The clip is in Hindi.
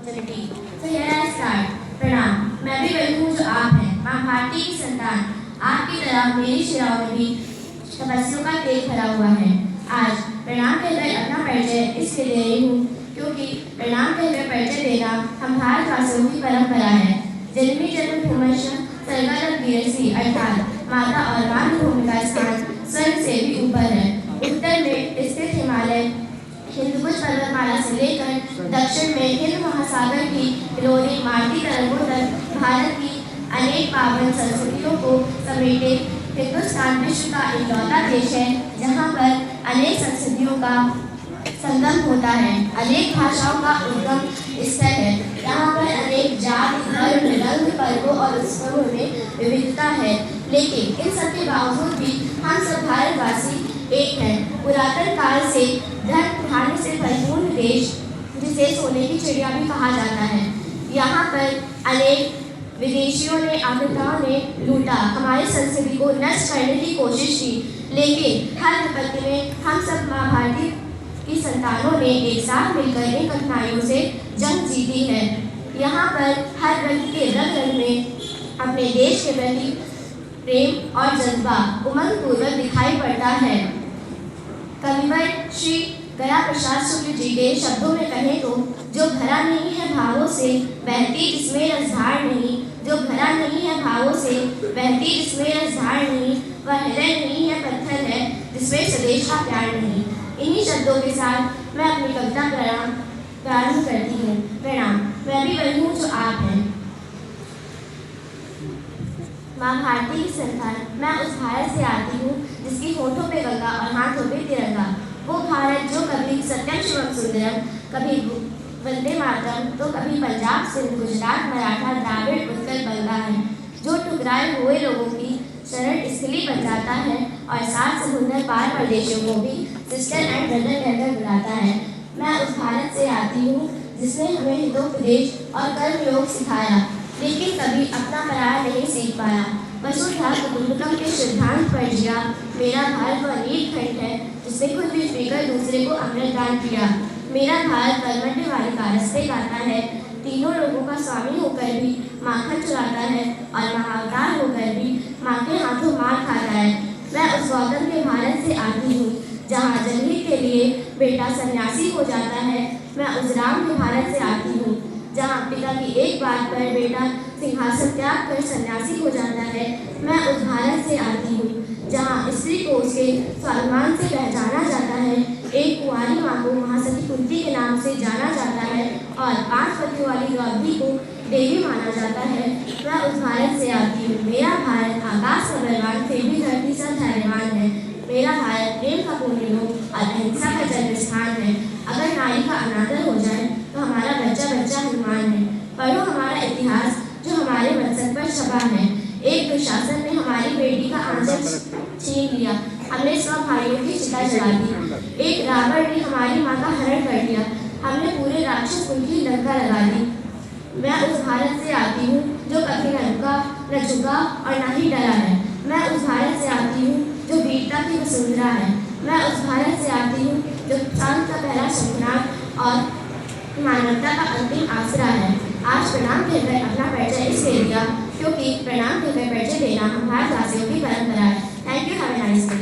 opportunity. So here I start. प्रणाम, मैं भी वही हूँ जो आप हैं, माँ भारती की संतान। आपकी तरह मेरी शिराओं में भी तपस्या का तेज भरा हुआ है। आज प्रणाम कहकर अपना परिचय इसलिए दे रही हूँ क्योंकि प्रणाम कहकर परिचय देना हम भारतवासियों की परंपरा है। जन्मी जन्मभूमि सर्गरम वीरसी अर्थात माता और मातृभूमि का स्थान स्वर्ग से भी ऊपर है। उत्तर में स्थित हिमालय हिंदुकुश पर्वतमाला से लेकर दक्षिण में हिंद महासागर की लोरी मार्गी तरंगों तक भारत की अनेक पावन संस्कृतियों को समेटे हिंदुस्तान विश्व का इकलौता देश है जहाँ पर अनेक संस्कृतियों का संगम होता है, अनेक भाषाओं का उद्गम स्थल है। यहाँ पर अनेक जाति धर्म रंग पर्वों और उत्सवों में विविधता है, लेकिन इन सब के बावजूद भी हम सब भारतवासी एक हैं। पुरातन काल से धन धान्य से भरपूर देश जिसे सोने की चिड़िया भी कहा जाता है। यहाँ पर अनेक विदेशियों ने आक्रमणों ने लूटा, हमारी संस्कृति को नष्ट करने की कोशिश की, लेकिन हर विपत्ति में हम सब माँ भारती की संतानों ने एक साथ मिलकर इन कठिनाइयों से जंग जीती है। यहाँ पर हर व्यक्ति के रग रग में अपने देश के प्रति प्रेम और जज्बा उमंग पूर्वक दिखाई पड़ता है। कविवर श्री गया प्रसाद शुक्ल जी के शब्दों में कहें तो जो भरा नहीं है भावों से बहती जिसमें रसधार नहीं, जो भरा नहीं है भावों से बहती जिसमें रसधार नहीं, वह हृदय नहीं है पत्थर है जिसमें स्वदेश का प्यार नहीं। इन्हीं शब्दों के साथ मैं अपनी कविता प्रारंभ करती हूँ। प्रणाम, मैं भी वही हूँ जो आप हैं। माँ भारती की संतान, मैं उस भारत से आती हूँ जिसकी होठों पे गंगा और हाथों पे तिरंगा। वो भारत जो कभी सत्यम शिवम सुंदरम, कभी वंदे मातरम तो कभी पंजाब सिंध गुजरात मराठा द्राविड़ उत्कल बंगा है, जो ठुकराए हुए लोगों की शरण स्थली बन जाता है और सात समुद्र पार प्रदेशों को भी सिस्टर एंड ब्रदर कहकर बुलाता है। मैं उस भारत से आती हूँ जिसने हमें हितोपदेश और कर्म योग सिखाया, लेकिन कभी अपना पराया नहीं सीख पाया। वसुधैव कुटुंबकम के सिद्धांत पर जिया, मेरा भारत वह नीलकंठ है जिसने खुद भी पीकर दूसरे को अमृत दान किया। मेरा भारत कर्मण्य वाली का रस्ते गाता है, तीनों लोगों का स्वामी होकर भी माखन चुराता है और महाअवतार होकर भी माँ के हाथों मार खाता है। मैं उस गौतम के भारत से आती हूँ जहाँ जनहित के लिए बेटा सन्यासी हो जाता है। मैं उस राम के भारत से आती हूँ जहाँ पिता की एक बात पर बेटा सिंहासन त्याग कर सन्यासी हो जाता है। मैं उस भारत से आती हूँ जहाँ स्त्री को उसके स्वाभिमान से पहचाना जाता है, एक कुंवारी माँ को महासती कुंती के नाम से जाना जाता है और 5 पतियों वाली द्रौपदी को देवी माना जाता है। मैं उस भारत से आती हूँ। मेरा भारत आकाश का बलवान फिर भी धरती सा धैर्यवान है। मेरा भारत प्रेम का पुण्य लोक और अहिंसा का जन्म स्थान है। अगर नारी का अनादर हो जाए तो हमारा बच्चा बच्चा हनुमान है। पढ़ो हमारा इतिहास जो हमारे मस्तक पर छपा है। एक दुशासन ने हमारी बेटी का आंचल छीन लिया, हमने सब भाइयों की चिता जला दी। एक रावण ने हमारी माँ का हरण कर लिया, हमने पूरे राक्षस कुल की लंका लगा दी। मैं उस भारत से आती हूँ जो कभी न रुका न झुका और न ही डरा है। मैं उस भारत से आती हूँ जो वीरता की वसुंधरा है। मैं उस भारत से आती हूँ जो शांत का पहला शंखनाद और मानवता का अंतिम आसरा है। आज प्रणाम कहकर अपना परिचय इसलिए दिया क्योंकि प्रणाम कहकर परिचय देना हम भारतवासियों की परंपरा है। Thank you, have a nice day.